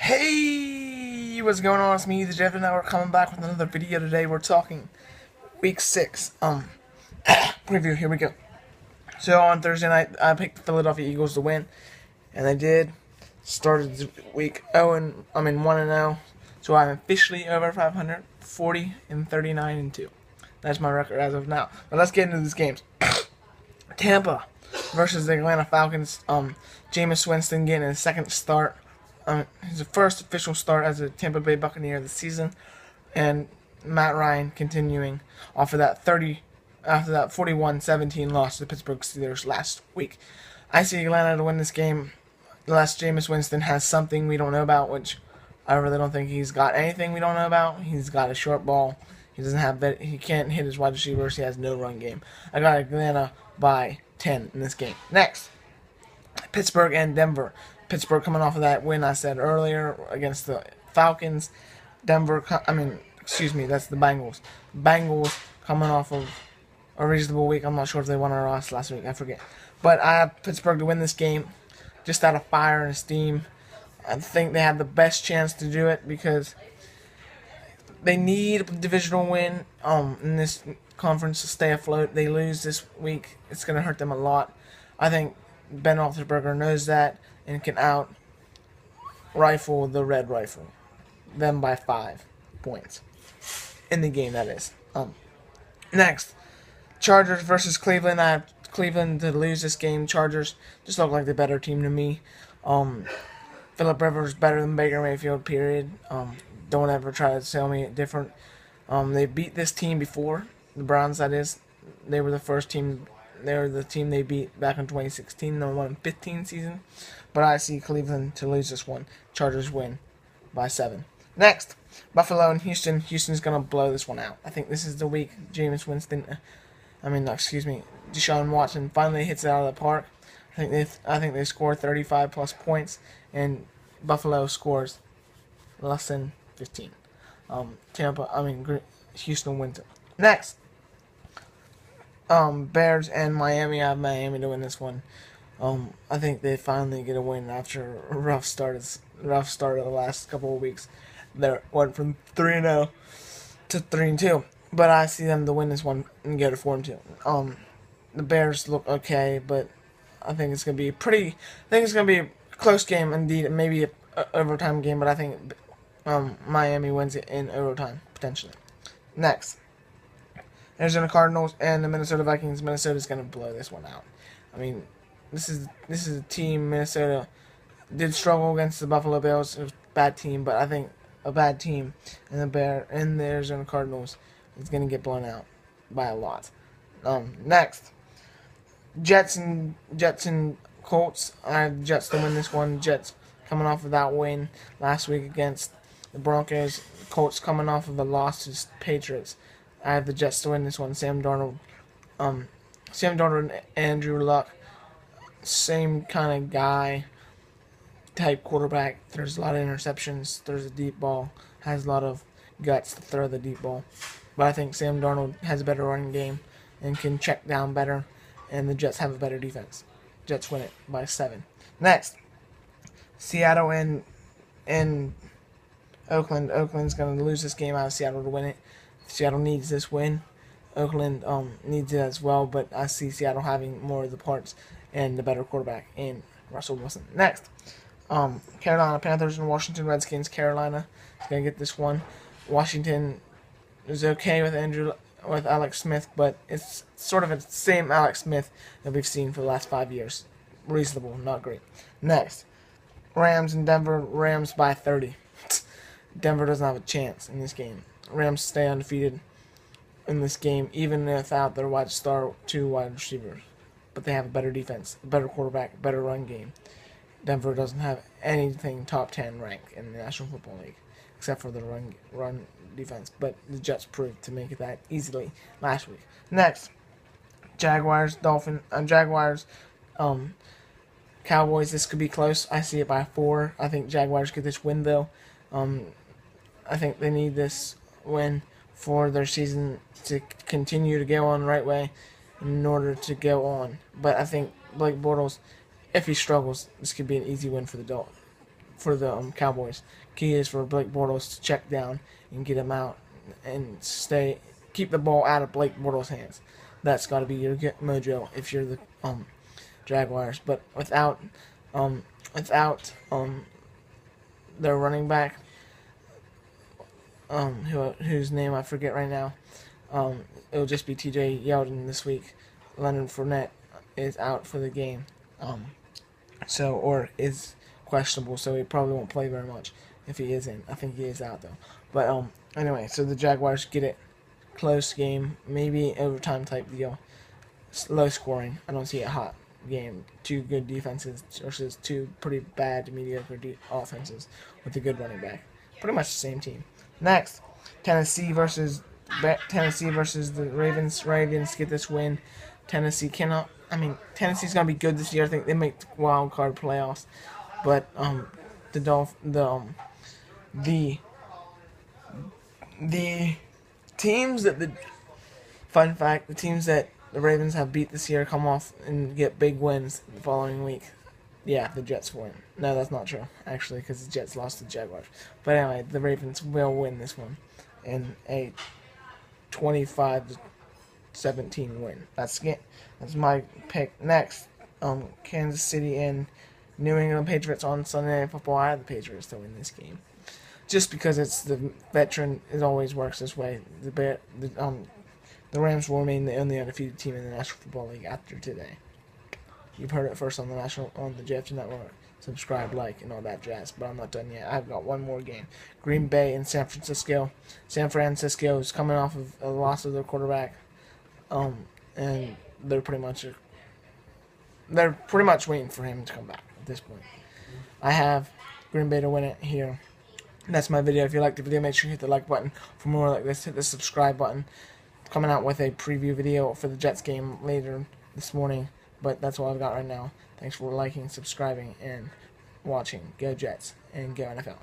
Hey, what's going on? It's me, the Jeff, and now we're coming back with another video today. We're talking week 6 preview. Here we go. So on Thursday night, I picked the Philadelphia Eagles to win, and they did. Started the week 1-0. So I'm officially over 500, 40 and 39 and 2. That's my record as of now. But let's get into these games. Tampa versus the Atlanta Falcons. Jameis Winston getting his second start. His first official start as a Tampa Bay Buccaneer this season, and Matt Ryan continuing after that 41-17 loss to the Pittsburgh Steelers last week. I see Atlanta to win this game unless Jameis Winston has something we don't know about, which I really don't think he's got anything we don't know about. He's got a short ball. He doesn't have that. He can't hit his wide receivers. He has no run game. I got Atlanta by 10 in this game. Next, Pittsburgh and Denver. Pittsburgh coming off of that win I said earlier against the Falcons. That's the Bengals. Bengals coming off of a reasonable week. I'm not sure if they won or lost last week. I forget. But I have Pittsburgh to win this game just out of fire and steam. I think they have the best chance to do it because they need a divisional win in this conference to stay afloat. They lose this week, it's going to hurt them a lot. I think Ben Roethlisberger knows that and can out-rifle the Red Rifle. Them by 5 points. In the game, that is. Next, Chargers versus Cleveland. I have Cleveland to lose this game. Chargers just look like the better team to me. Philip Rivers better than Baker Mayfield, period. Don't ever try to tell me different. They beat this team before. The Browns, that is. They were the first team. They were the team they beat back in 2016, the 1-15 season. But I see Cleveland to lose this one. Chargers win by 7. Next, Buffalo and Houston. Houston's going to blow this one out. I think this is the week Deshaun Watson finally hits it out of the park. I think they score 35 plus points, and Buffalo scores less than 15. Houston wins it. Next, Bears and Miami. I have Miami to win this one. I think they finally get a win after a rough start of the last couple of weeks. They went from 3-0 to 3-2, but I see them to win this one and get a 4-2. The Bears look okay, but I think it's gonna be a close game indeed. Maybe a overtime game, but I think Miami wins it in overtime potentially. Next, Arizona Cardinals and the Minnesota Vikings. Minnesota's gonna blow this one out. This is a team. Minnesota did struggle against the Buffalo Bills. It was a bad team, but I think a bad team in the Arizona Cardinals is going to get blown out by a lot. Next, Jets and Colts. I have Jets to win this one. Jets coming off of that win last week against the Broncos. Colts coming off of a loss to the Patriots. I have the Jets to win this one. Sam Darnold and Andrew Luck. Same kind of guy, type quarterback. There's a lot of interceptions. There's a deep ball. Has a lot of guts to throw the deep ball. But I think Sam Darnold has a better running game and can check down better. And the Jets have a better defense. Jets win it by 7. Next, Seattle and Oakland. Oakland's going to lose this game. I have Seattle to win it. Seattle needs this win. Oakland needs it as well, but I see Seattle having more of the parts and the better quarterback in Russell Wilson. Next, Carolina Panthers and Washington Redskins. Carolina is going to get this one. Washington is okay with Alex Smith, but it's sort of the same Alex Smith that we've seen for the last 5 years. Reasonable, not great. Next, Rams and Denver. Rams by 30. Denver doesn't have a chance in this game. Rams stay undefeated in this game, even without their two wide receivers. But they have a better defense, a better quarterback, a better run game. Denver doesn't have anything top 10 ranked in the National Football League, except for the run defense. But the Jets proved to make it that easily last week. Next, Jaguars, Cowboys. This could be close. I see it by 4. I think Jaguars get this win though. I think they need this win for their season to continue to go on the right way in order to go on. But I think Blake Bortles, if he struggles, this could be an easy win for the for the Cowboys. Key is for Blake Bortles to check down and get him out and keep the ball out of Blake Bortles' hands. That's got to be your mojo if you're the Jaguars. But without their running back, whose name I forget right now, it'll just be T.J. Yeldon this week. Leonard Fournette is out for the game, or is questionable, so he probably won't play very much if he is in. I think he is out though. But anyway, so the Jaguars get it. Close game, maybe overtime type deal. Low scoring. I don't see a hot game. Two good defenses versus two pretty bad to mediocre offenses with a good running back. Pretty much the same team. Next, Tennessee versus the Ravens. Ravens get this win. Tennessee's gonna be good this year. I think they make the wild card playoffs, but the teams that the teams that the Ravens have beat this year come off and get big wins the following week. Yeah, the Jets win. No, that's not true, actually, because the Jets lost to the Jaguars. But anyway, the Ravens will win this one in a 25-17 win. That's my pick. Next, Kansas City and New England Patriots on Sunday Night Football. I have the Patriots to win this game, just because it's the veteran. It always works this way. The Rams will remain the only undefeated team in the National Football League after today. You've heard it first on the JFT Network. Subscribe, like, and all that jazz. But I'm not done yet. I've got one more game. Green Bay and San Francisco. San Francisco is coming off of a loss of their quarterback, and they're pretty much waiting for him to come back at this point. I have Green Bay to win it here. That's my video. If you liked the video, make sure you hit the like button. For more like this, hit the subscribe button. Coming out with a preview video for the Jets game later this morning. But that's all I've got right now. Thanks for liking, subscribing, and watching. Go Jets and go NFL.